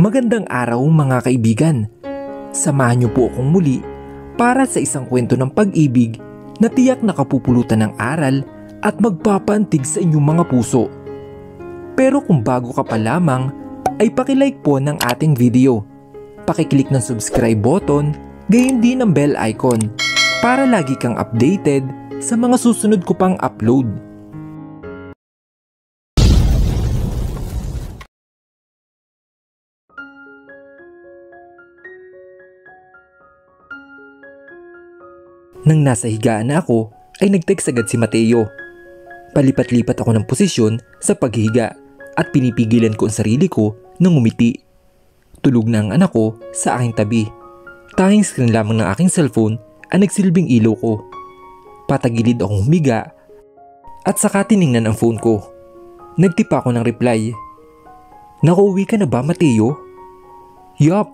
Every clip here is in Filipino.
Magandang araw mga kaibigan. Samahan niyo po akong muli para sa isang kwento ng pag-ibig na tiyak nakapupulutan ng aral at magpapaantig sa inyong mga puso. Pero kung bago ka pa lamang, ay pakilike po ng ating video. Pakiclick ng subscribe button, gayon din ang bell icon para lagi kang updated sa mga susunod ko pang upload. Nang nasa higaan na ako, ay nag-text agad si Mateo. Palipat-lipat ako ng posisyon sa paghihiga at pinipigilan ko ang sarili ko nang umiti. Tulog na ang anak ko sa aking tabi. Tanging screen lamang ng aking cellphone ang nagsilbing ilaw ko. Patagilid akong humiga at saka tiningnan ang phone ko. Nagtipa ako ng reply. "Nakauwi ka na ba, Mateo?" "Yup.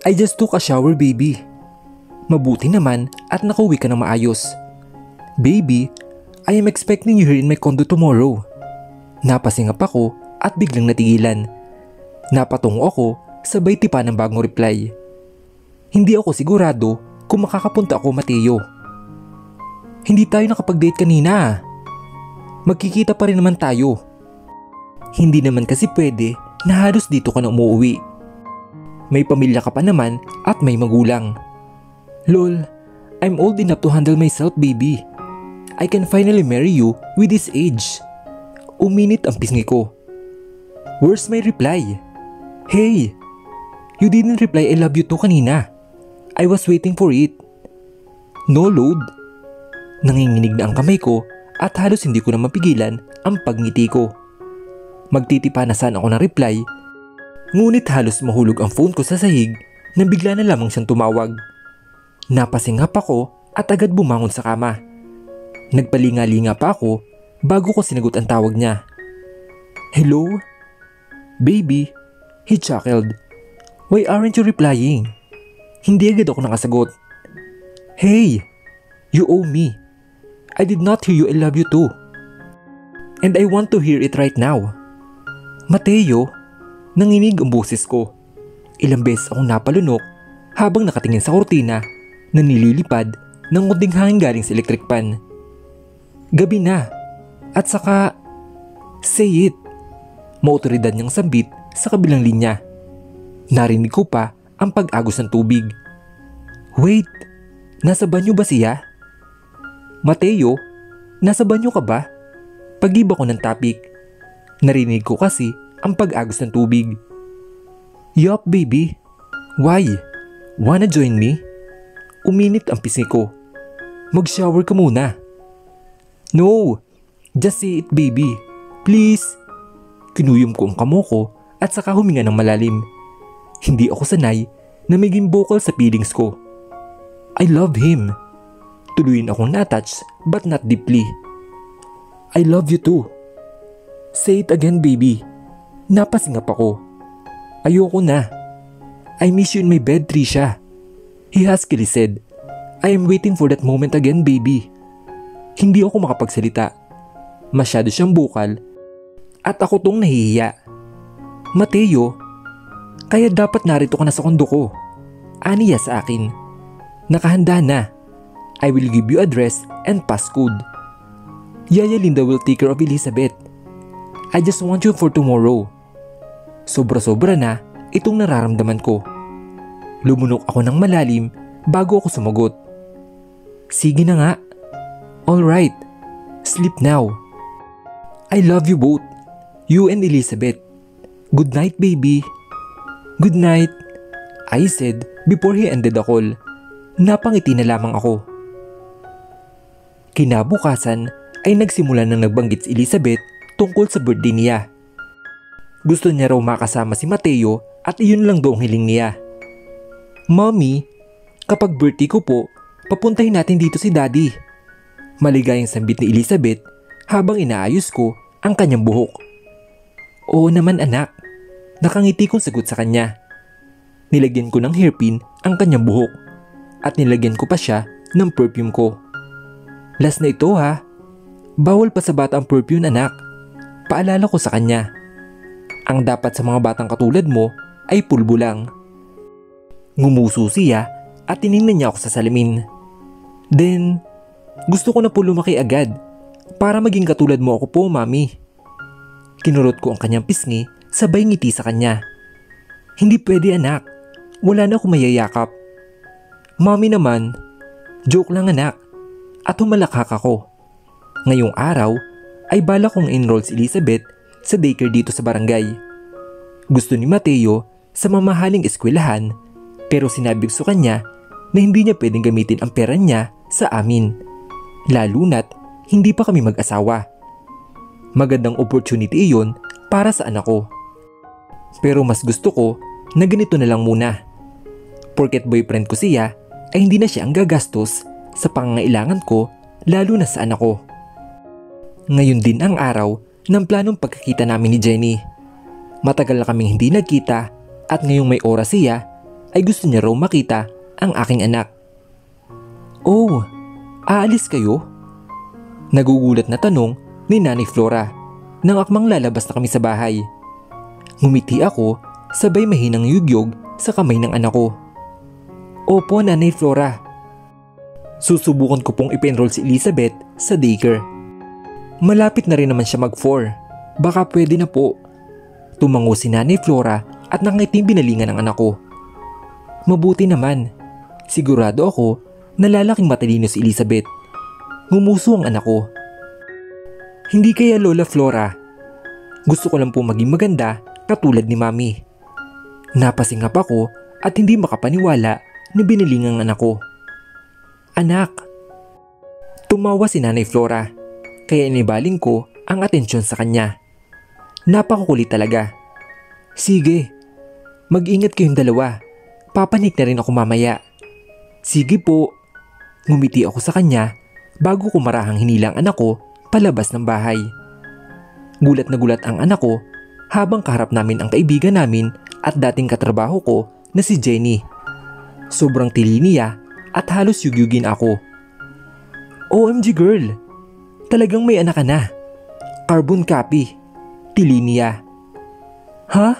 I just took a shower, baby." "Mabuti naman at nakauwi ka ng maayos." "Baby, I am expecting you here in my condo tomorrow." Napasingap ako at biglang natigilan. Napatungo ako sabay tipa ng bagong reply. "Hindi ako sigurado kung makakapunta ako, Mateo." "Hindi tayo nakapag-date kanina. Magkikita pa rin naman tayo." "Hindi naman kasi pwede na halos dito ka na umuwi. May pamilya ka pa naman at may magulang." "Lol, I'm old enough to handle myself, baby. I can finally marry you with this age." Uminit ang pisngi ko. "Where's my reply?" "Hey, you didn't reply I love you too kanina. I was waiting for it." "No load." Nanginginig na ang kamay ko at halos hindi ko na mapigilan ang pagngiti ko. Magtitipa na sana ako ng reply, ngunit halos mahulog ang phone ko sa sahig na bigla na lamang siyang tumawag. Napasingap ako at agad bumangon sa kama. Nagpalinga-linga pa ako bago ko sinagot ang tawag niya. "Hello? Baby," he chuckled. "Why aren't you replying?" Hindi agad ako nakasagot. "Hey, you owe me. I did not hear you I love you too. And I want to hear it right now." "Mateo," nanginig ang boses ko. Ilang beses akong napalunok habang nakatingin sa kortina na nililipad ng kunting hangin galing sa electric pan. "Gabi na. At saka, say it." Maotoridad niyang sambit sa kabilang linya. Narinig ko pa ang pag-agos ng tubig. "Wait, nasa banyo ba siya?" "Mateo, nasa banyo ka ba?" Pag-iba ko ng topic. Narinig ko kasi ang pag-agos ng tubig. "Yup, baby. Why? Wanna join me?" Uminit ang pisngi ko. "Mag-shower ka muna." "No, just say it, baby. Please." Kinuyom ko ang kamo ko at saka huminga ng malalim. Hindi ako sanay na maging vocal sa feelings ko. "I love him." Tuluyin akong na-touch but not deeply. "I love you too." "Say it again, baby." Napasingap ako. "Ayoko na. I miss you in my bed, Trisha." He huskily said. "I am waiting for that moment again, baby." Hindi ako makapagsalita. Masyado siyang bukal at ako tong nahihiya. "Mateo, kaya dapat narito ka na sa kondo ko." Aniya sa akin. "Nakahanda na. I will give you address and passcode. Yaya Linda will take care of Elizabeth. I just want you for tomorrow." Sobra-sobra na itong nararamdaman ko. Lumunok ako ng malalim bago ako sumagot. "Sige na nga. Alright, sleep now. I love you both, you and Elizabeth. Good night, baby." "Good night," I said before he ended the call. Napangiti na lamang ako. Kinabukasan ay nagsimula nang nagbanggit si Elizabeth tungkol sa birthday niya. Gusto niya raw makasama si Mateo at iyon lang daw ang hiling niya. "Mommy, kapag birthday ko po, papuntahin natin dito si Daddy." Maligayang sambit ni Elizabeth habang inaayos ko ang kanyang buhok. "Oo naman anak." Nakangiti kong sagot sa kanya. Nilagyan ko ng hairpin ang kanyang buhok at nilagyan ko pa siya ng perfume ko. "Last na ito ha. Bawal pa sa bata ang perfume, anak." Paalala ko sa kanya. Ang dapat sa mga batang katulad mo ay pulbo lang. Ngumuso siya at tiningnan niya ako sa salamin. Then, gusto ko na po lumaki agad para maging katulad mo ako po, Mami. Kinurot ko ang kanyang pisngi sabay ngiti sa kanya. Hindi pwede anak, wala na akong mayayakap. Mami naman, joke lang anak, at humalakhak ako. Ngayong araw ay balak kong enroll si Elizabeth sa daycare dito sa barangay. Gusto ni Mateo sa mamahaling eskwelahan pero sinabi ko sa kanya na hindi niya pwedeng gamitin ang pera niya sa amin. Lalo na't hindi pa kami mag-asawa. Magandang opportunity iyon para sa anak ko. Pero mas gusto ko na ganito na lang muna. Porket boyfriend ko siya ay hindi na siya ang gagastos sa pangangailangan ko lalo na sa anak ko. Ngayon din ang araw ng planong pagkakita namin ni Jenny. Matagal na kaming hindi nagkita at ngayong may oras siya ay gusto niya raw makita ang aking anak. Oh, aalis kayo? Nagugulat na tanong ni Nanay Flora nang akmang lalabas na kami sa bahay. Ngumiti ako sabay mahinang yugyog sa kamay ng anak ko. Opo, Nanay Flora. Susubukan ko pong ipa-enroll si Elizabeth sa daycare. Malapit na rin naman siya mag-4. Baka pwede na po. Tumango si Nanay Flora at nakangiting binalingan ng anak ko. Mabuti naman. Sigurado ako na lalaking matalino si Elizabeth. Ngumuso ang anak ko. Hindi kaya Lola Flora. Gusto ko lang po maging maganda katulad ni Mami. Napasingap ako at hindi makapaniwala na binilingan ang anak ko. Anak! Tumawa si Nanay Flora kaya inibaling ko ang atensyon sa kanya. Napakukulit talaga. Sige, mag-ingat kayong dalawa. Papanik na rin ako mamaya. Sige po. Ngumiti ako sa kanya bago ko marahang hinilang anak ko palabas ng bahay. Gulat na gulat ang anak ko habang kaharap namin ang kaibigan namin at dating katrabaho ko na si Jenny. Sobrang tili niya at halos yugyugin ako. OMG girl! Talagang may anak ka na. Carbon copy. Tili niya. Ha?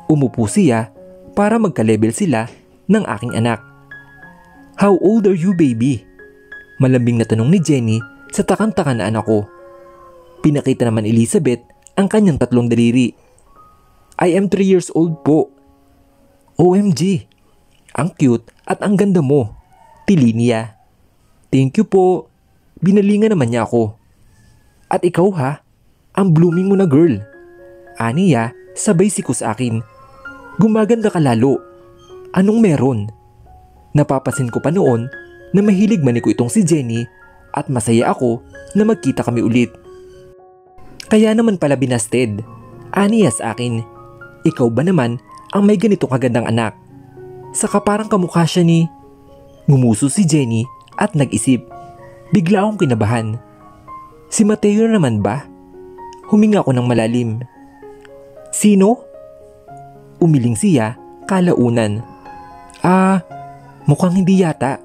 Umupo siya para magka-level sila ng aking anak. How old are you, baby? Malambing na tanong ni Jenny sa takang-taka na anak ko. Pinakita naman Elizabeth ang kanyang 3 daliri. I am 3 years old po. OMG! Ang cute at ang ganda mo. Tili niya. Thank you po. Binalingan naman niya ako. At ikaw ha? Ang blooming mo na girl. Aniya sabay siko sa akin. Gumaganda ka lalo. Anong meron? Napapansin ko pa noon na mahilig maniko itong si Jenny at masaya ako na magkita kami ulit. Kaya naman pala binasted. Aniya sa akin. Ikaw ba naman ang may ganito kagandang anak? Saka parang kamukha siya ni... Ngumuso si Jenny at nag-isip. Bigla akong kinabahan. Si Mateo naman ba? Huminga ako ng malalim. Sino? Umiling siya kalaunan. Mukhang hindi yata.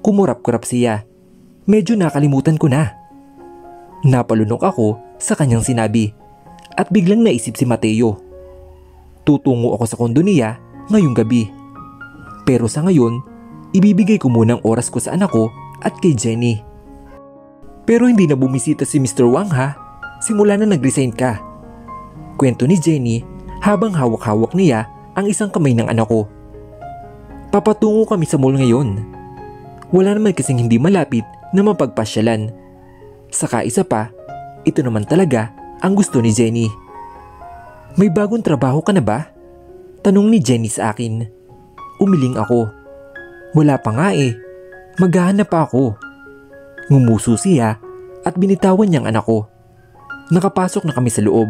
Kumurap-kurap siya. Medyo nakalimutan ko na. Napalunok ako sa kanyang sinabi at biglang naisip si Mateo. Tutungo ako sa kondo niya ngayong gabi. Pero sa ngayon, ibibigay ko muna ang oras ko sa anak ko at kay Jenny. Pero hindi na bumisita si Mr. Wang ha, simula na nag-resign ka. Kwento ni Jenny habang hawak-hawak niya ang isang kamay ng anak ko. Papatungo kami sa mall ngayon. Wala naman kasing hindi malapit na mapagpasyalan. Saka isa pa, ito naman talaga ang gusto ni Jenny. May bagong trabaho ka na ba? Tanong ni Jenny sa akin. Umiling ako. Wala pa nga eh. Maghahanap pa ako. Ngumuso siya at binitawan niyang anak ko. Nakapasok na kami sa loob.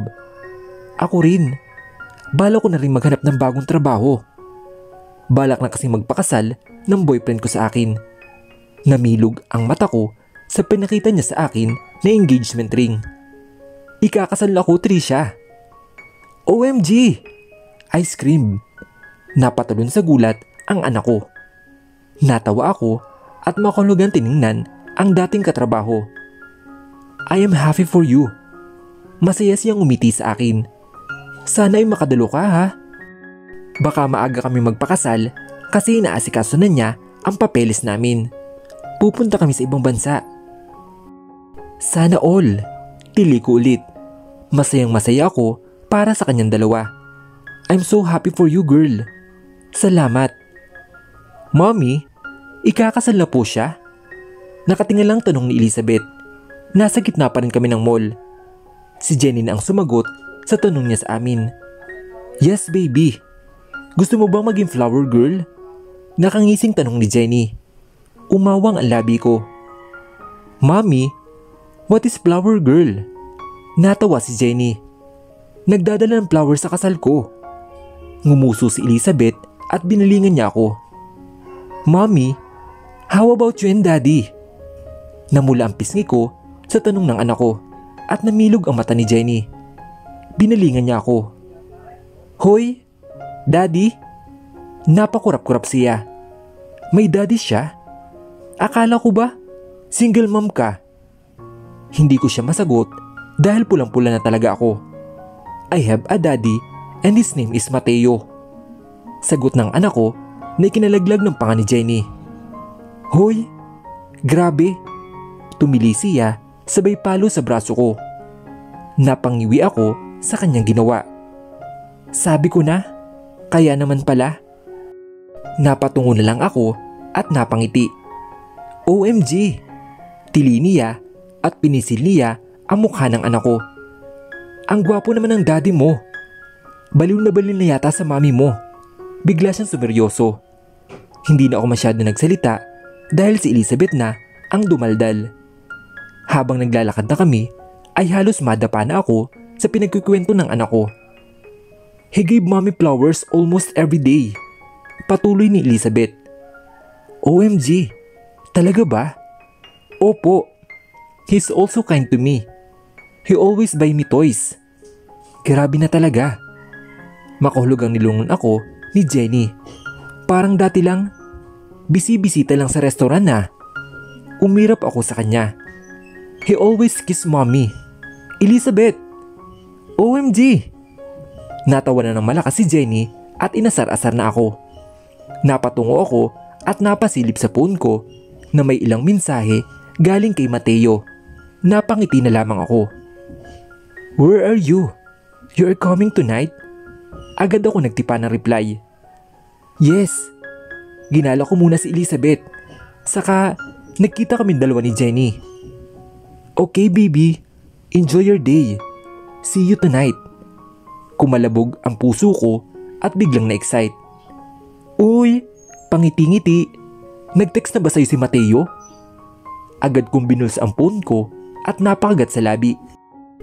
Ako rin. Balak ko na rin maghanap ng bagong trabaho. Balak na kasing magpakasal ng boyfriend ko sa akin. Namilog ang mata ko sa pinakita niya sa akin na engagement ring. Ikakasal ako, Trisha. OMG! Ice cream. Napatalon sa gulat ang anak ko. Natawa ako at makulugan tiningnan ang dating katrabaho. I am happy for you. Masaya siyang umiti sa akin. Sana ay makadalo ka ha. Baka maaga kami magpakasal kasi inaasikaso na niya ang papeles namin. Pupunta kami sa ibang bansa. Sana all. Tili ko ulit. Masayang masaya ako para sa kanyang dalawa. I'm so happy for you, girl. Salamat. Mommy, ikakasal na po siya? Nakatingin lang tanong ni Elizabeth. Nasa gitna pa rin kami ng mall. Si Jenny na ang sumagot sa tanong niya sa amin. Yes, baby. Gusto mo bang maging flower girl? Nakangising tanong ni Jenny. Umawang ang labi ko. Mommy, what is flower girl? Natawa si Jenny. Nagdadala ng flower sa kasal ko. Ngumuso si Elizabeth at binalingan niya ako. Mommy, how about you and Daddy? Namula ang pisngi ko sa tanong ng anak ko at namilog ang mata ni Jenny. Binalingan niya ako. Hoy, Daddy? Napakurap-kurap siya. May daddy siya? Akala ko ba single mom ka? Hindi ko siya masagot dahil pulang-pula na talaga ako. I have a daddy and his name is Mateo. Sagot ng anak ko na ikinalaglag ng panga ni Jenny. Hoy, grabe. Tumili siya sabay palo sa braso ko. Napangiwi ako sa kanyang ginawa. Sabi ko na, kaya naman pala. Napatungo na lang ako at napangiti. OMG! Tili niya at pinisil niya ang mukha ng anak ko. Ang gwapo naman ng daddy mo. Baliw na yata sa mami mo. Bigla siyang sumeryoso. Hindi na ako masyado nagsalita dahil si Elizabeth na ang dumaldal. Habang naglalakad na kami ay halos madapa na ako sa pinagkukwento ng anak ko. He gave mommy flowers almost every day. Patuloy ni Elizabeth. OMG, talaga ba? Opo. He's also kind to me. He always buy me toys. Grabe na talaga. Makahulog ang nilungon ako ni Jenny. Parang dati lang, bisi-bisita lang sa restaurant na. Umirap ako sa kanya. He always kiss mommy. Elizabeth! OMG! Natawa na ng malakas si Jenny at inasar-asar na ako. Napatungo ako at napasilip sa phone ko na may ilang mensahe galing kay Mateo. Napangiti na lamang ako. Where are you? You are coming tonight? Agad ako nagtipa ng reply. Yes. Ginala ko muna si Elizabeth. Saka nagkita kami dalawa ni Jenny. Okay baby, enjoy your day. See you tonight. Kumalabog ang puso ko at biglang na-excite. Uy, pangiti-ngiti. Nag-text na ba sa'yo si Mateo? Agad kong binuls ang phone ko at napakagat sa labi.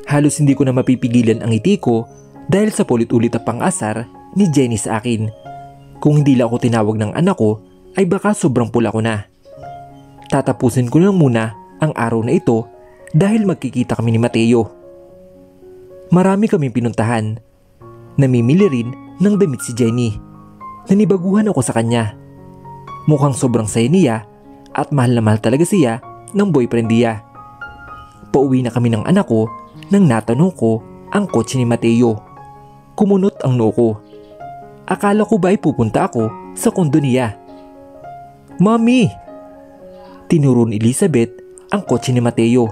Halos hindi ko na mapipigilan ang ngiti ko dahil sa paulit-ulit na pang-asar ni Jenny sa akin. Kung hindi lang ako tinawag ng anak ko ay baka sobrang pula ko na. Tatapusin ko lang muna ang araw na ito dahil magkikita kami ni Mateo. Marami kaming pinuntahan. Namimili rin ng damit si Jenny. Nanibaguhan ako sa kanya. Mukhang sobrang saya niya at mahal na mahal talaga siya ng boyfriend niya. Pauwi na kami ng anak ko nang natanong ko ang kotse ni Mateo. Kumunot ang noo ko. Akala ko ba ay pupunta ako sa kondo niya. Mommy! Tinuro ni Elizabeth ang kotse ni Mateo.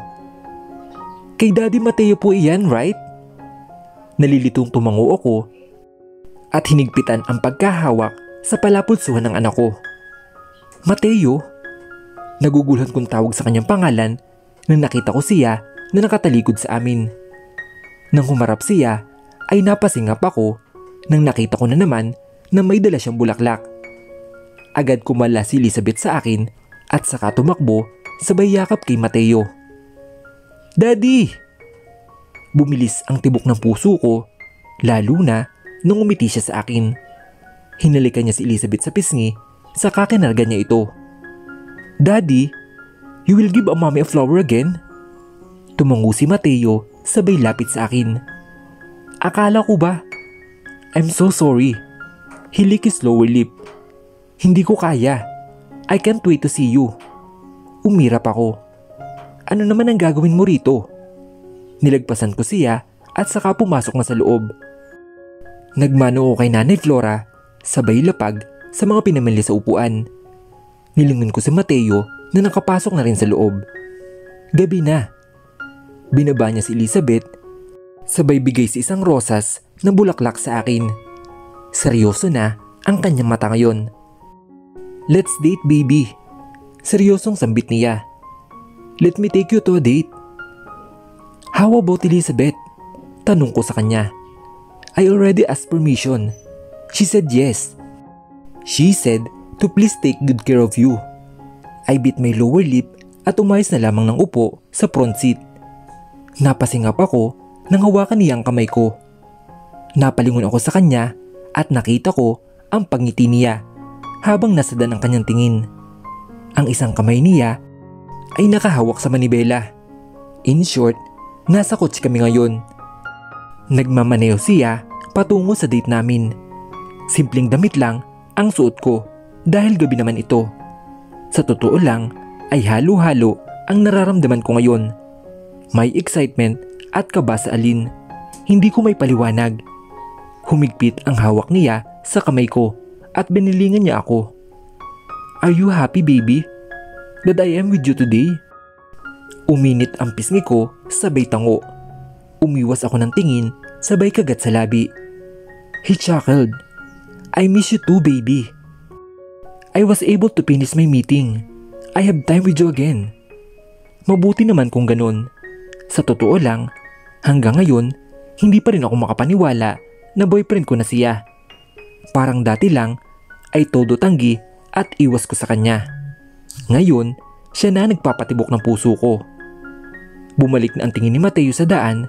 Kay Daddy Mateo po iyan, right? Nalilitong tumango ako at hinigpitan ang pagkahawak sa palapulsuhan ng anak ko. Mateo? Naguguluhan kong tawag sa kanyang pangalan nang nakita ko siya na nakatalikod sa amin. Nang humarap siya ay napasingap ako nang nakita ko na naman na may dala siyang bulaklak. Agad kumala si Elizabeth sa akin at saka tumakbo sabay yakap kay Mateo. Daddy! Bumilis ang tibok ng puso ko, lalo na nung umiti siya sa akin. Hinalikan niya si Elizabeth sa pisngi, saka kinarga niya ito. Daddy, you will give a mommy a flower again? Tumango si Mateo sabay lapit sa akin. Akala ko ba? I'm so sorry. He licked his lower lip. Hindi ko kaya. I can't wait to see you. Umirap ako. Ano naman ang gagawin mo rito? Nilagpasan ko siya at saka pumasok na sa loob. Nagmano ako kay Nanay Flora, sabay lapag sa mga pinamili sa upuan. Nilingon ko si Mateo na nakapasok na rin sa loob. Gabi na. Binaba niya si Elizabeth, sabay bigay si isang rosas na bulaklak sa akin. Seryoso na ang kanyang mata ngayon. Let's date, baby. Seryosong sambit niya. Let me take you to a date. How about Elizabeth? Tanong ko sa kanya. I already asked permission. She said yes. She said to please take good care of you. I bit my lower lip at umayos na lamang ng upo sa front seat. Napasingap ako nang hawakan niya ang kamay ko. Napalingon ako sa kanya at nakita ko ang pagngiti niya habang nasadan ang kanyang tingin. Ang isang kamay niya ay nakahawak sa manibela. In short, nasa kotse kami ngayon. Nagmamaneho siya patungo sa date namin. Simpleng damit lang ang suot ko dahil gabi naman ito. Sa totoo lang ay halo-halo ang nararamdaman ko ngayon. May excitement at kaba sa alin. Hindi ko may paliwanag. Humigpit ang hawak niya sa kamay ko at binilingan niya ako. Are you happy, baby? That I am with you today? Uminit ang pisngi ko sabay tango. Umiwas ako ng tingin sabay kagat sa labi. He chuckled. I miss you too, baby. I was able to finish my meeting. I have time with you again. Mabuti naman kung ganun. Sa totoo lang, hanggang ngayon, hindi pa rin ako makapaniwala na boyfriend ko na siya. Parang dati lang ay todo tanggi at iwas ko sa kanya. Ngayon, siya na nagpapatibok ng puso ko. Bumalik na ang tingin ni Mateo sa daan,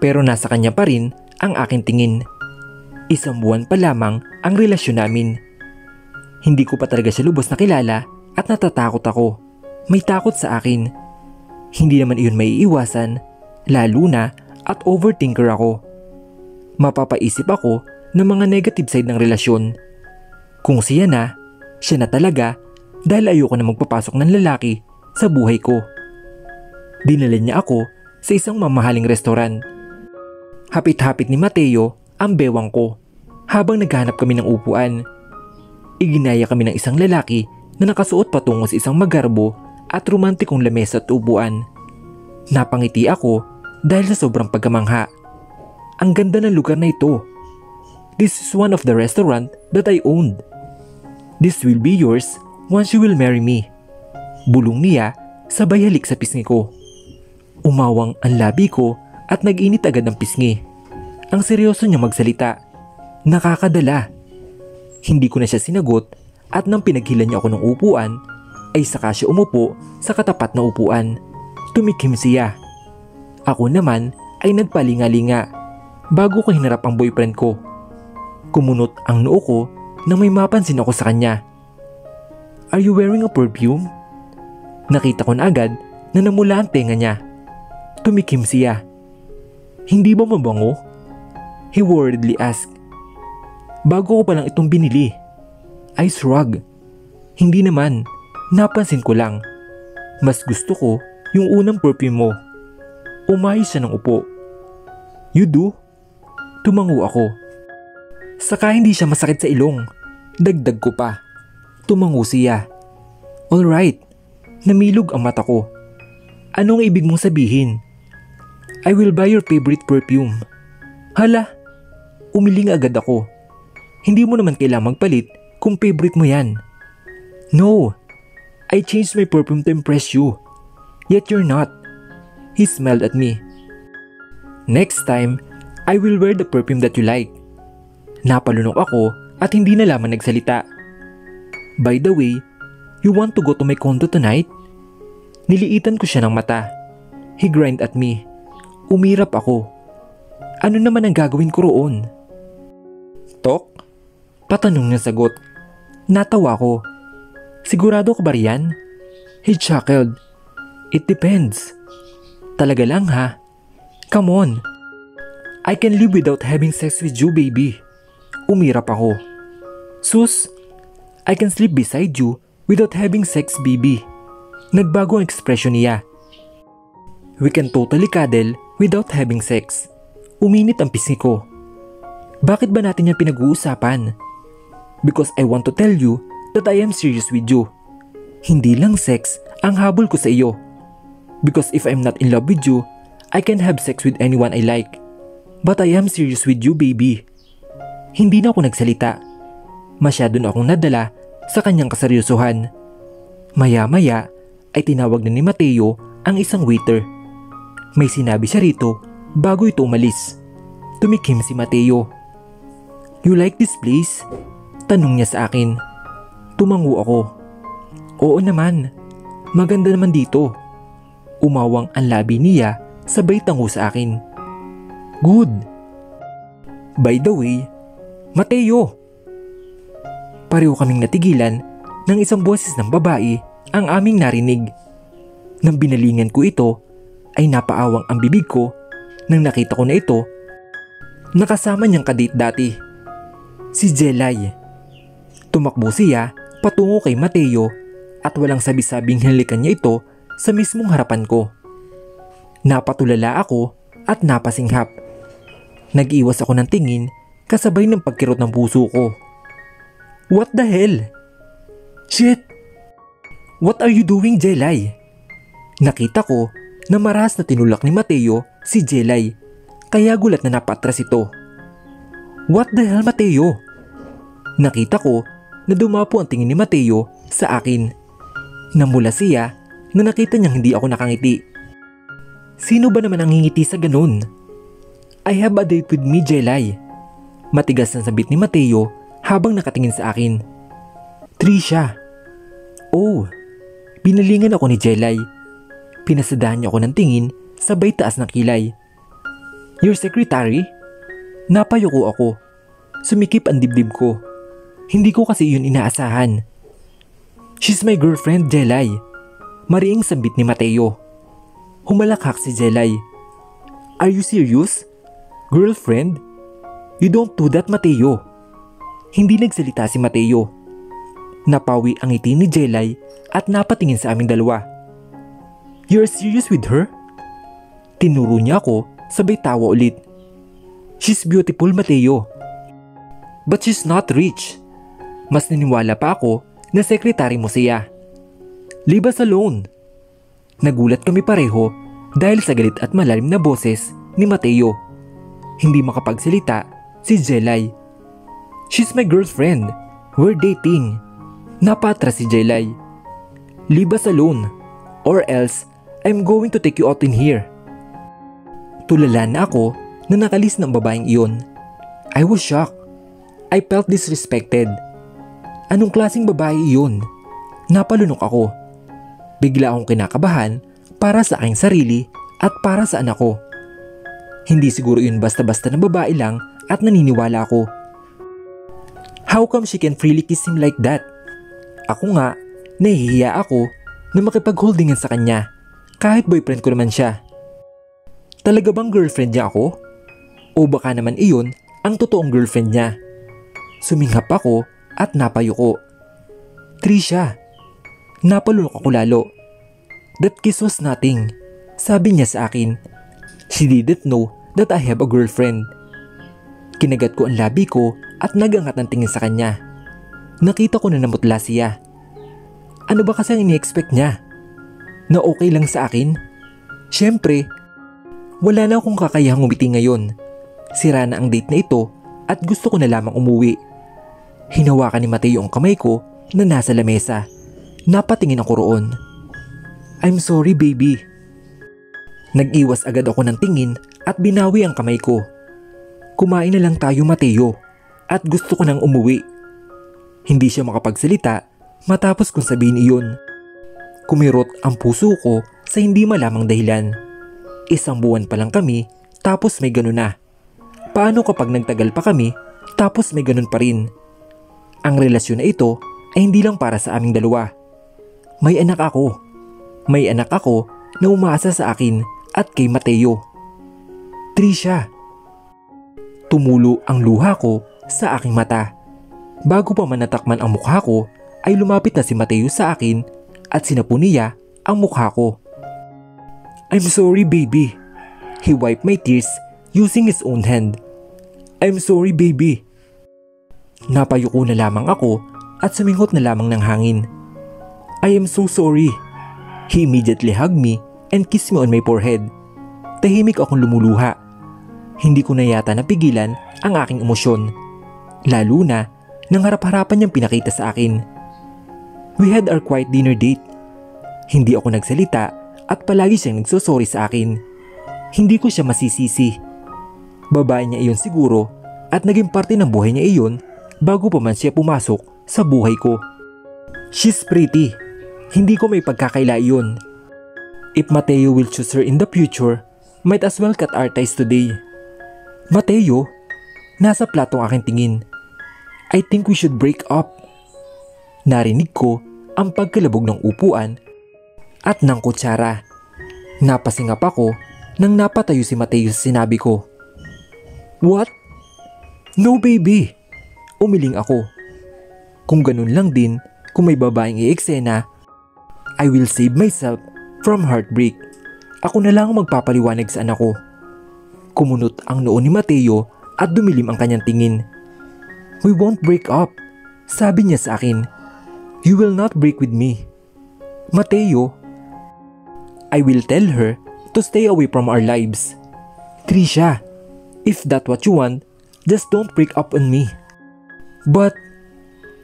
pero nasa kanya pa rin ang aking tingin. Isang buwan pa lamang ang relasyon namin. Hindi ko pa talaga siya lubos na kilala at natatakot ako. May takot sa akin. Hindi naman iyon maiiwasan, lalo na at overthinker ako. Mapapaisip ako ng mga negative side ng relasyon. Kung siya na talaga dahil ayoko na magpapasok ng lalaki sa buhay ko. Dinala niya ako sa isang mamahaling restaurant. Hapit-hapit ni Mateo ang bewang ko habang naghahanap kami ng upuan. Iginaya kami ng isang lalaki na nakasuot patungo sa isang magarbo at romantikong lamesa at upuan. Napangiti ako dahil sa sobrang pagkamangha. Ang ganda ng lugar na ito. This is one of the restaurant that I owned. This will be yours once you will marry me. Bulong niya sabay halik sa pisngi ko. Umawang ang labi ko at nag-init agad ang pisngi. Ang seryoso niya magsalita. Nakakadala. Hindi ko na siya sinagot at nang pinaghilan niya ako ng upuan ay saka siya umupo sa katapat na upuan. Tumikim siya. Ako naman ay nagpalingalinga bago ko hinarap ang boyfriend ko. Kumunot ang noo ko nang may mapansin ako sa kanya. Are you wearing a perfume? Nakita ko na agad na namula ang tenga niya. Tumikim siya. Hindi ba mabango? He worriedly asked. Bago ko pa lang itong binili. I shrugged. Hindi naman. Napansin ko lang. Mas gusto ko yung unang perfume mo. Umayos siya ng upo. You do? Tumango ako. Saka hindi siya masakit sa ilong. Dagdag ko pa. Tumango siya. Alright. Namilog ang mata ko. Anong ibig mong sabihin? I will buy your favorite perfume. Hala, umiling agad ako. Hindi mo naman kailangang magpalit kung favorite mo yan. No, I changed my perfume to impress you. Yet you're not. He smiled at me. Next time, I will wear the perfume that you like. Napalunok ako at hindi na lamang nagsalita. By the way, you want to go to my condo tonight? Niliitan ko siya ng mata. He grinned at me. Umirap ako. Ano naman ang gagawin ko roon? Talk? Patanong niya sagot. Natawa ko. Sigurado ka ba riyan? He chuckled. It depends. Talaga lang ha? Come on. I can live without having sex with you, baby. Umirap ako. Sus, I can sleep beside you without having sex, baby. Nagbago ang ekspresyon niya. We can totally cuddle without having sex. Uminit ang pisngi ko. Bakit ba natin yan pinag-uusapan? Because I want to tell you that I am serious with you. Hindi lang sex ang habol ko sa iyo. Because if I'm not in love with you, I can have sex with anyone I like. But I am serious with you, baby. Hindi na ako nagsalita. Masyado na akong nadala sa kanyang kaseryosohan. Maya-maya ay tinawag na ni Mateo ang isang waiter. May sinabi siya rito bago ito umalis. Tumikim si Mateo. "You like this place?" Tanong niya sa akin. Tumango ako. "Oo naman. Maganda naman dito." Umawang ang labi niya sabay tango sa akin. "Good. By the way, Mateo." Pareho kaming natigilan ng isang boses ng babae ang aming narinig. Nang binalingan ko ito, ay napaawang ang bibig ko nang nakita ko na ito nakasama niyang kadate dati, si Jelay. Tumakbo siya patungo kay Mateo at walang sabi-sabing halikan niya ito sa mismong harapan ko. Napatulala ako at napasinghap. Nag-iwas ako ng tingin kasabay ng pagkirot ng puso ko. What the hell? Shit! What are you doing, Jelay? Nakita ko na maras na tinulak ni Mateo si Jelay, kaya gulat na napatras ito. What the hell, Mateo? Nakita ko na dumapo ang tingin ni Mateo sa akin. Namula siya na nakita niyang hindi ako nakangiti. Sino ba naman ang ngingiti sa ganun? I have a date with me, Jelay. Matigas na sabit ni Mateo habang nakatingin sa akin. Trisha. Oh, binalingan ako ni Jelay. Pinasadahan niya ako ng tingin sabay taas ng kilay. Your secretary? Napayuko ako. Sumikip ang dibdib ko. Hindi ko kasi yun inaasahan. She's my girlfriend, Jelay. Mariing sambit ni Mateo. Humalakhak si Jelay. Are you serious? Girlfriend? You don't do that, Mateo. Hindi nagsalita si Mateo. Napawi ang ngiti ni Jelay at napatingin sa aming dalawa. You're serious with her? Tinuro niya ako sabay tawa ulit. She's beautiful, Mateo. But she's not rich. Mas niniwala pa ako na sekretary mo siya. Leave us alone. Nagulat kami pareho dahil sa galit at malalim na boses ni Mateo. Hindi makapagsalita si Jelay. She's my girlfriend. We're dating. Napatras si Jelay. Leave us alone or else I'm going to take you out in here. Tulala na ako na nakalis ng babaeng iyon. I was shocked. I felt disrespected. Anong klaseng babae iyon? Napalunok ako. Bigla akong kinakabahan para sa aking sarili at para sa anak ko. Hindi siguro yun basta-basta na babae lang at naniniwala ako. How come she can freely kiss him like that? Ako nga, nahihiya ako na makipag-holdingan sa kanya kahit boyfriend ko naman siya. Talaga bang girlfriend niya ako? O baka naman iyon ang totoong girlfriend niya? Suminghap ako at napayuko. Trisha, napalunok ako lalo. That kiss was nothing, sabi niya sa akin. She didn't know that I have a girlfriend. Kinagat ko ang labi ko at nagangat ng tingin sa kanya. Nakita ko na namutla siya. Ano ba kasi ang ini-expect niya? Na okay lang sa akin? Siyempre, wala na akong kakayahang umiti ngayon. Sira na ang date na ito at gusto ko na lamang umuwi. Hinawakan ni Mateo ang kamay ko na nasa lamesa. Napatingin ako roon. I'm sorry, baby. Nag-iwas agad ako ng tingin at binawi ang kamay ko. Kumain na lang tayo, Mateo, at gusto ko nang umuwi. Hindi siya makapagsalita matapos kong sabihin iyon. Kumirot ang puso ko sa hindi malamang dahilan. Isang buwan pa lang kami tapos may ganun na. Paano kapag nagtagal pa kami tapos may ganun pa rin? Ang relasyon na ito ay hindi lang para sa aming dalawa. May anak ako. May anak ako na umaasa sa akin at kay Mateo. Trisha. Tumulo ang luha ko sa aking mata. Bago pa man natakman ang mukha ko ay lumapit na si Mateo sa akin at sinapu niya ang mukha ko. I'm sorry, baby. He wiped my tears using his own hand. I'm sorry baby. Napayuko na lamang ako at suminghot na lamang ng hangin. I am so sorry. He immediately hugged me and kissed me on my forehead. Tahimik akong lumuluha. Hindi ko na yata napigilan ang aking emosyon. Lalo na nang harap-harapan niyang pinakita sa akin. We had our quiet dinner date. Hindi ako nagsalita at palagi siyang nagsosorry sa akin. Hindi ko siya masisisi. Babae niya iyon siguro at naging parte ng buhay niya iyon bago pa man siya pumasok sa buhay ko. She's pretty. Hindi ko may pagkakaila iyon. If Mateo will choose her in the future, might as well cut our ties today. Mateo, nasa platong aking tingin. I think we should break up. Narinig ko ang pagkalabog ng upuan at ng kutsara. Napasingap ako nang napatayo si Mateo sa sinabi ko. What? No baby. Umiling ako. Kung ganun lang din, kung may babaeng i-eksena, I will save myself from heartbreak. Ako na lang magpapaliwanag sa anak ko. Kumunot ang noo ni Mateo at dumilim ang kanyang tingin. We won't break up. Sabi niya sa akin. You will not break with me. Mateo, I will tell her to stay away from our lives. Trisha, if that's what you want, just don't break up on me. But,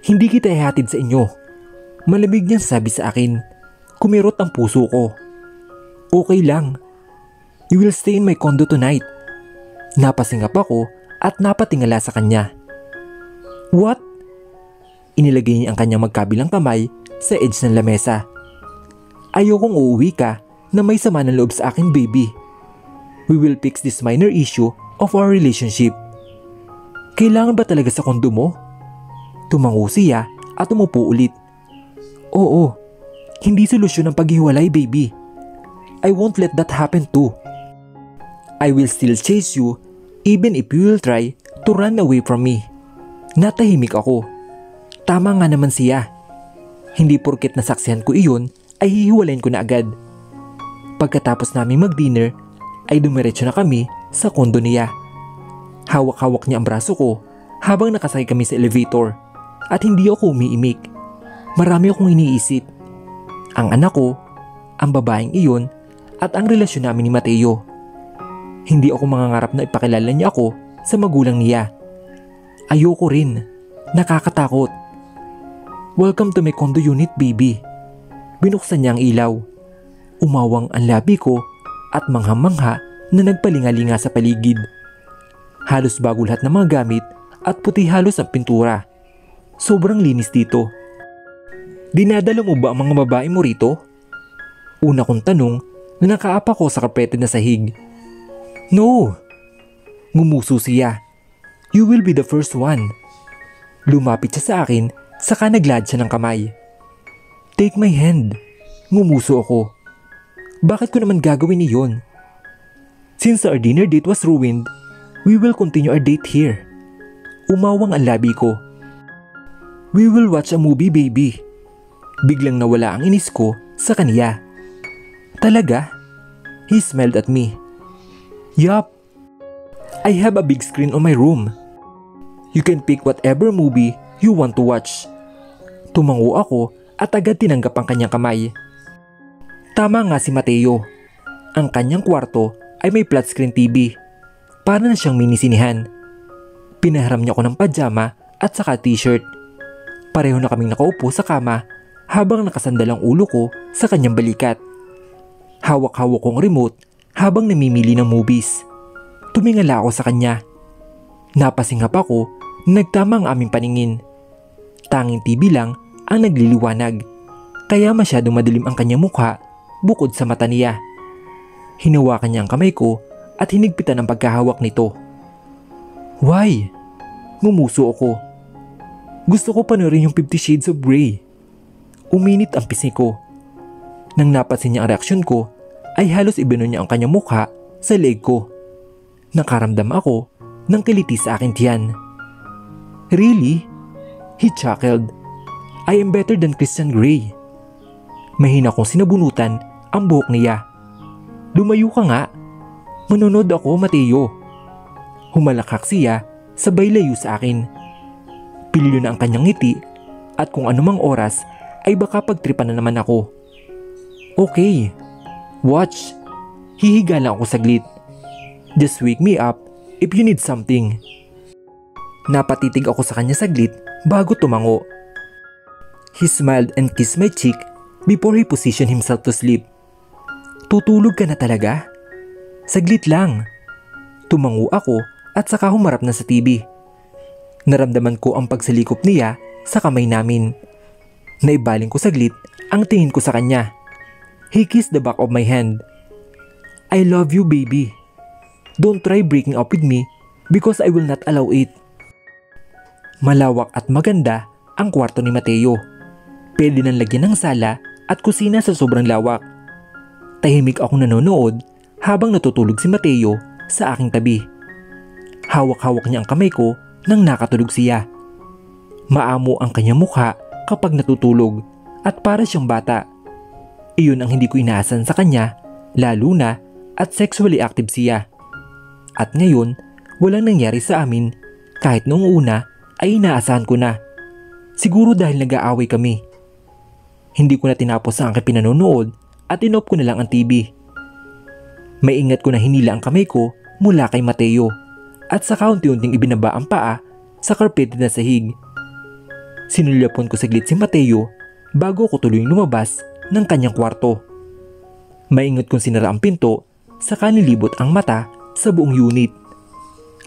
hindi kita ihatid sa inyo. Malamig niyang sabi sa akin. Kumirot ang puso ko. Okay lang. You will stay in my condo tonight. Napasingap ako at napatingala sa kanya. What? Inilagay niya ang kanyang magkabilang kamay sa edge ng lamesa. Ayokong uuwi ka na may sama ng loob sa akin, baby. We will fix this minor issue of our relationship. Kailangan ba talaga sa kondo mo? Tumango siya at umupo ulit. Oo, hindi solusyon ang paghiwalay, baby. I won't let that happen too. I will still chase you even if you will try to run away from me. Natahimik ako. Tama nga naman siya. Hindi porket nasaksihan ko iyon ay hihiwalayin ko na agad. Pagkatapos namin mag-dinner ay dumiretso na kami sa kondo niya. Hawak-hawak niya ang braso ko habang nakasakay kami sa elevator at hindi ako umiimik. Marami akong iniisip. Ang anak ko, ang babaeng iyon at ang relasyon namin ni Mateo. Hindi ako mangangarap na ipakilala niya ako sa magulang niya. Ayoko rin. Nakakatakot. Welcome to my condo unit, baby. Binuksan niya ang ilaw. Umawang ang labi ko at mangha-mangha na nagpalingalinga sa paligid. Halos bago lahat ng mga gamit at puti halos ang pintura. Sobrang linis dito. Dinadala mo ba ang mga babae mo rito? Una kong tanong na nakaapa ko sa karpete na sahig. No! Ngumuso siya. You will be the first one. Lumapit siya sa akin saka naglad siya ng kamay. Take my hand. Ngumuso ako. Bakit ko naman gagawin iyon? Since our dinner date was ruined, we will continue our date here. Umawang ang labi ko. We will watch a movie, baby. Biglang nawala ang inis ko sa kaniya. Talaga? He smiled at me. Yup. I have a big screen on my room. You can pick whatever movie you want to watch. Tumango ako at agad tinanggap ang kanyang kamay. Tama nga si Mateo. Ang kanyang kwarto ay may flat screen TV. Para na siyang minisinihan. Pinaharam niya ako ng pajama at saka t-shirt. Pareho na kaming nakaupo sa kama habang nakasandal ang ulo ko sa kanyang balikat. Hawak-hawak kong remote habang namimili ng movies. Tumingala ako sa kanya. Napasingap ako na nagtama ang aming paningin. Tanging TV lang ang nagliliwanag, kaya masyadong madilim ang kanyang mukha bukod sa mata niya. Hinawakan niya ang kamay ko at hinigpitan ang pagkahawak nito. Why? Ngumuso ako. Gusto ko panoorin yung 50 Shades of Grey. Uminit ang pisngi ko. Nang napansin niya ang reaksyon ko, ay halos ibino niya ang kanyang mukha sa leeg ko. Nakaramdam ako ng kiliti sa aking tiyan. Really? He chuckled. I am better than Christian Grey. Mahina kong sinabunutan ang buhok niya. Lumayo ka nga. Manonood ako, Mateo. Humalakak siya sabay layo sa akin. Pilyo na ang kanyang ngiti at kung anumang oras ay baka pagtripan na naman ako. Okay, watch. Hihiga lang ako saglit. Just wake me up if you need something. Napatitig ako sa kanya saglit bago tumango. He smiled and kissed my cheek before he positioned himself to sleep. Tutulog ka na talaga? Saglit lang. Tumango ako at saka humarap na sa TV. Naramdaman ko ang pagsalikop niya sa kamay namin. Naibaling ko saglit ang tingin ko sa kanya. He kissed the back of my hand. I love you, baby. Don't try breaking up with me because I will not allow it. Malawak at maganda ang kwarto ni Mateo. Pwede nang lagyan ng sala at kusina sa sobrang lawak. Tahimik akong nanonood habang natutulog si Mateo sa aking tabi. Hawak-hawak niya ang kamay ko nang nakatulog siya. Maamo ang kanyang mukha kapag natutulog at para siyang bata. Iyon ang hindi ko inaasahan sa kanya, lalo na at sexually active siya. At ngayon, walang nangyari sa amin kahit noong una ay inaasahan ko na. Siguro dahil nag-aaway kami. Hindi ko na tinapos ang aking pinanonood at inop ko na lang ang TV. Maingat ko na hinila ang kamay ko mula kay Mateo at saka unti-unting ibinaba ang paa sa carpeted na sahig. Sinulyapon ko saglit si Mateo bago ko tuluyang lumabas ng kanyang kwarto. Maingat kong sinara ang pinto saka nilibot ang mata sa buong unit.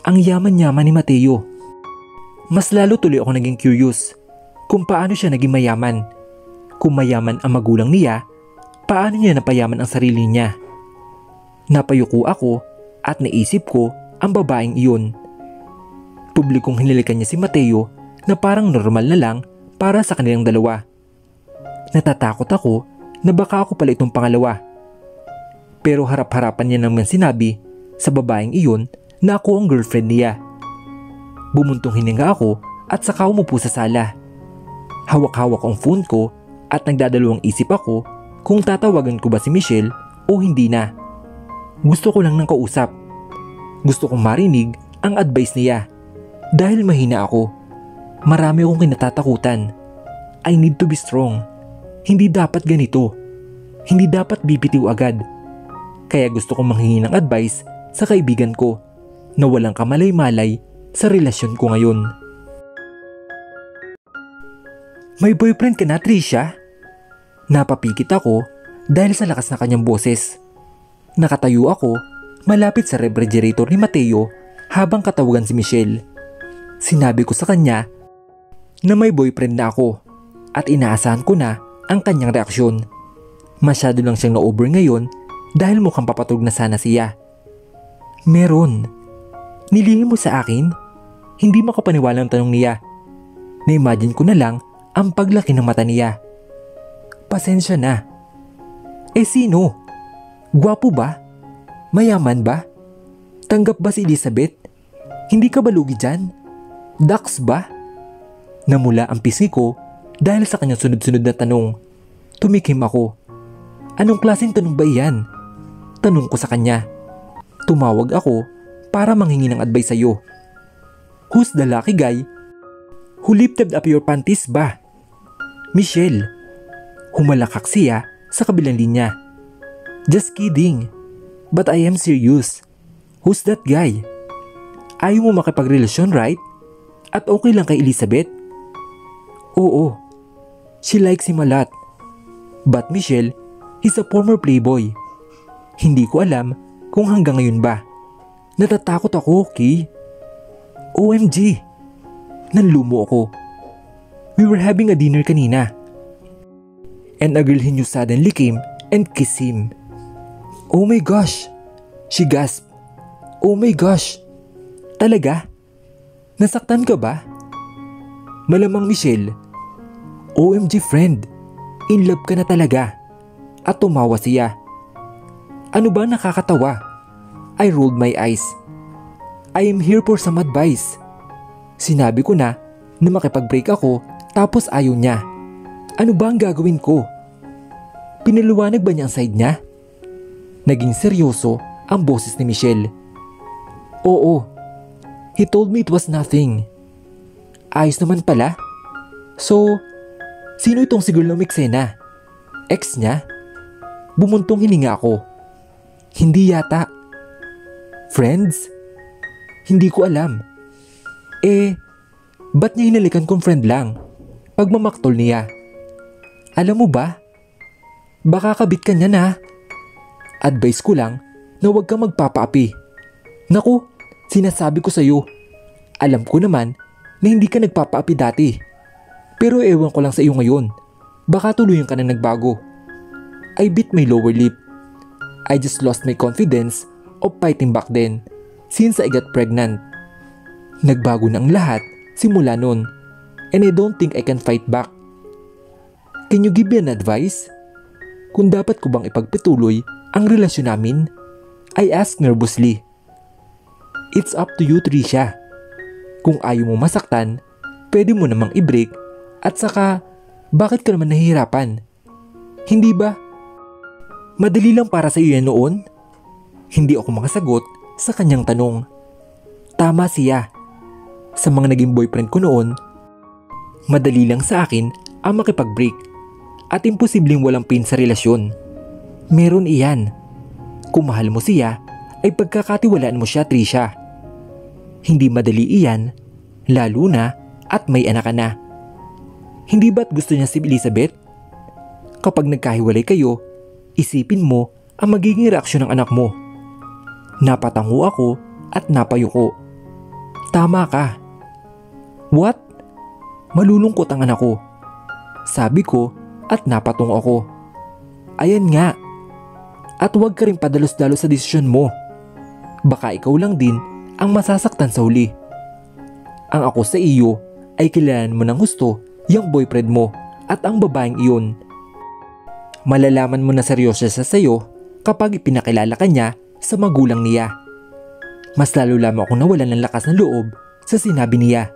Ang yaman-yaman ni Mateo. Mas lalo tuloy ako naging curious kung paano siya naging mayaman. Kung mayaman ang magulang niya, paano niya napayaman ang sarili niya? Napayuko ako at naisip ko ang babaeng iyon. Publikong hinilikan niya si Mateo na parang normal na lang para sa kanilang dalawa. Natatakot ako na baka ako pala itong pangalawa. Pero harap-harapan niya naman sinabi sa babaeng iyon na ako ang girlfriend niya. Bumuntong hininga ako at saka umupo sa sala. Hawak-hawak ang phone ko at nagdadalawang isip ako kung tatawagan ko ba si Michelle o hindi na. Gusto ko lang ng kausap. Gusto kong marinig ang advice niya. Dahil mahina ako. Marami akong kinatatakutan. I need to be strong. Hindi dapat ganito. Hindi dapat bibitiw agad. Kaya gusto kong manghingi ng advice sa kaibigan ko na walang kamalay-malay sa relasyon ko ngayon. May boyfriend ka na, Trisha? Napapikit ako dahil sa lakas ng kanyang boses. Nakatayo ako malapit sa refrigerator ni Mateo habang katawagan si Michelle. Sinabi ko sa kanya na may boyfriend na ako at inaasahan ko na ang kanyang reaksyon. Masyado lang siyang na-over ngayon dahil mukhang papatulog na sana siya. Meron. Nilihim mo sa akin? Hindi makapaniwala ang tanong niya. Na-imagine ko na lang ang paglaki ng mata niya. Pasensya na. Eh sino? Gwapo ba? Mayaman ba? Tanggap ba si Elizabeth? Hindi ka ba lugi dyan? Dax ba? Namula ang pisngi ko dahil sa kanyang sunod-sunod na tanong. Tumikim ako. Anong klaseng tanong ba iyan? Tanong ko sa kanya. Tumawag ako para manghingi ng advice sa'yo. Who's the lucky guy who lifted up your panties ba? Michelle. Humalakak siya sa kabilang linya. Just kidding. But I am serious. Who's that guy? Ayaw mo makipagrelasyon, right? At okay lang kay Elizabeth? Oo. She likes him a lot. But Michelle, he's a former playboy. Hindi ko alam kung hanggang ngayon ba. Natatakot ako, okay? OMG. Nanlumo ako. We were having a dinner kanina. And a girl he knew suddenly came and kissed him. Oh my gosh. She gasped. Oh my gosh. Talaga? Nasaktan ka ba? Malamang Michelle. OMG friend. In love ka na talaga. At tumawa siya. Ano ba nakakatawa? I rolled my eyes. I am here for some advice. Sinabi ko na makipag-break ako tapos ayaw niya. Ano ba ang gagawin ko? Pinaluwanag ba niya ang side niya? Naging seryoso ang boses ni Michelle. Oo. He told me it was nothing. Ayos naman pala. So, sino itong si Girl na umiksena? Ex niya? Bumuntong hininga ako. Hindi yata. Friends? Hindi ko alam. Ba't niya hinalikan kung friend lang? Pagmamaktol niya. Alam mo ba? Baka kabit ka niya na. Advice ko lang na huwag kang magpapaapi. Naku, sinasabi ko sa'yo. Alam ko naman na hindi ka nagpapaapi dati. Pero ewan ko lang sa iyo ngayon. Baka tuluyan ka na nagbago. I bit my lower lip. I just lost my confidence of fighting back then since I got pregnant. Nagbago na ang lahat simula nun, and I don't think I can fight back. Can you give me an advice? Kung dapat ko bang ipagpatuloy ang relasyon namin? I asked nervously. It's up to you, Trisha. Kung ayaw mo masaktan, pwede mo namang i-break at saka bakit ka naman nahihirapan? Hindi ba? Madali lang para sa iyo yan noon? Hindi ako makasagot sa kanyang tanong. Tama siya. Sa mga naging boyfriend ko noon, madali lang sa akin ang makipag-break at imposibleng walang pain sa relasyon. Meron iyan. Kung mahal mo siya, ay pagkakatiwalaan mo siya, Trisha. Hindi madali iyan, lalo na at may anak ka na. Hindi ba't gusto niya si Elizabeth? Kapag nagkahiwalay kayo, isipin mo ang magiging reaksyon ng anak mo. Napatango ako at napayuko. Tama ka. What? Malulungkot ang anak ko. Sabi ko at napatungo ako. Ayan nga. At huwag ka rin padalos-dalos sa desisyon mo. Baka ikaw lang din ang masasaktan sa huli. Ang ako sa iyo ay kilalanin mo ng gusto yung boyfriend mo at ang babaeng iyon. Malalaman mo na seryoso siya sa iyo kapag ipinakilala ka niya sa magulang niya. Mas lalo lamang akong nawalan ng lakas ng loob sa sinabi niya.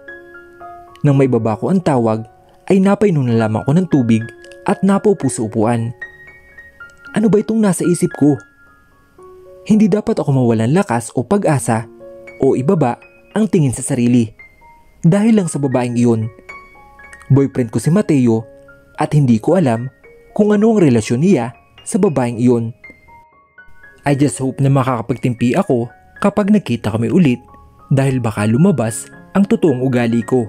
Nang may baba ko ang tawag ay napainom na lamang ako ng tubig at napaupo sa upuan. Ano ba itong nasa isip ko? Hindi dapat ako mawalan lakas o pag-asa o ibaba ang tingin sa sarili dahil lang sa babaeng iyon. Boyfriend ko si Mateo at hindi ko alam kung ano ang relasyon niya sa babaeng iyon. I just hope na makakapagtimpi ako kapag nakita kami ulit dahil baka lumabas ang totoong ugali ko.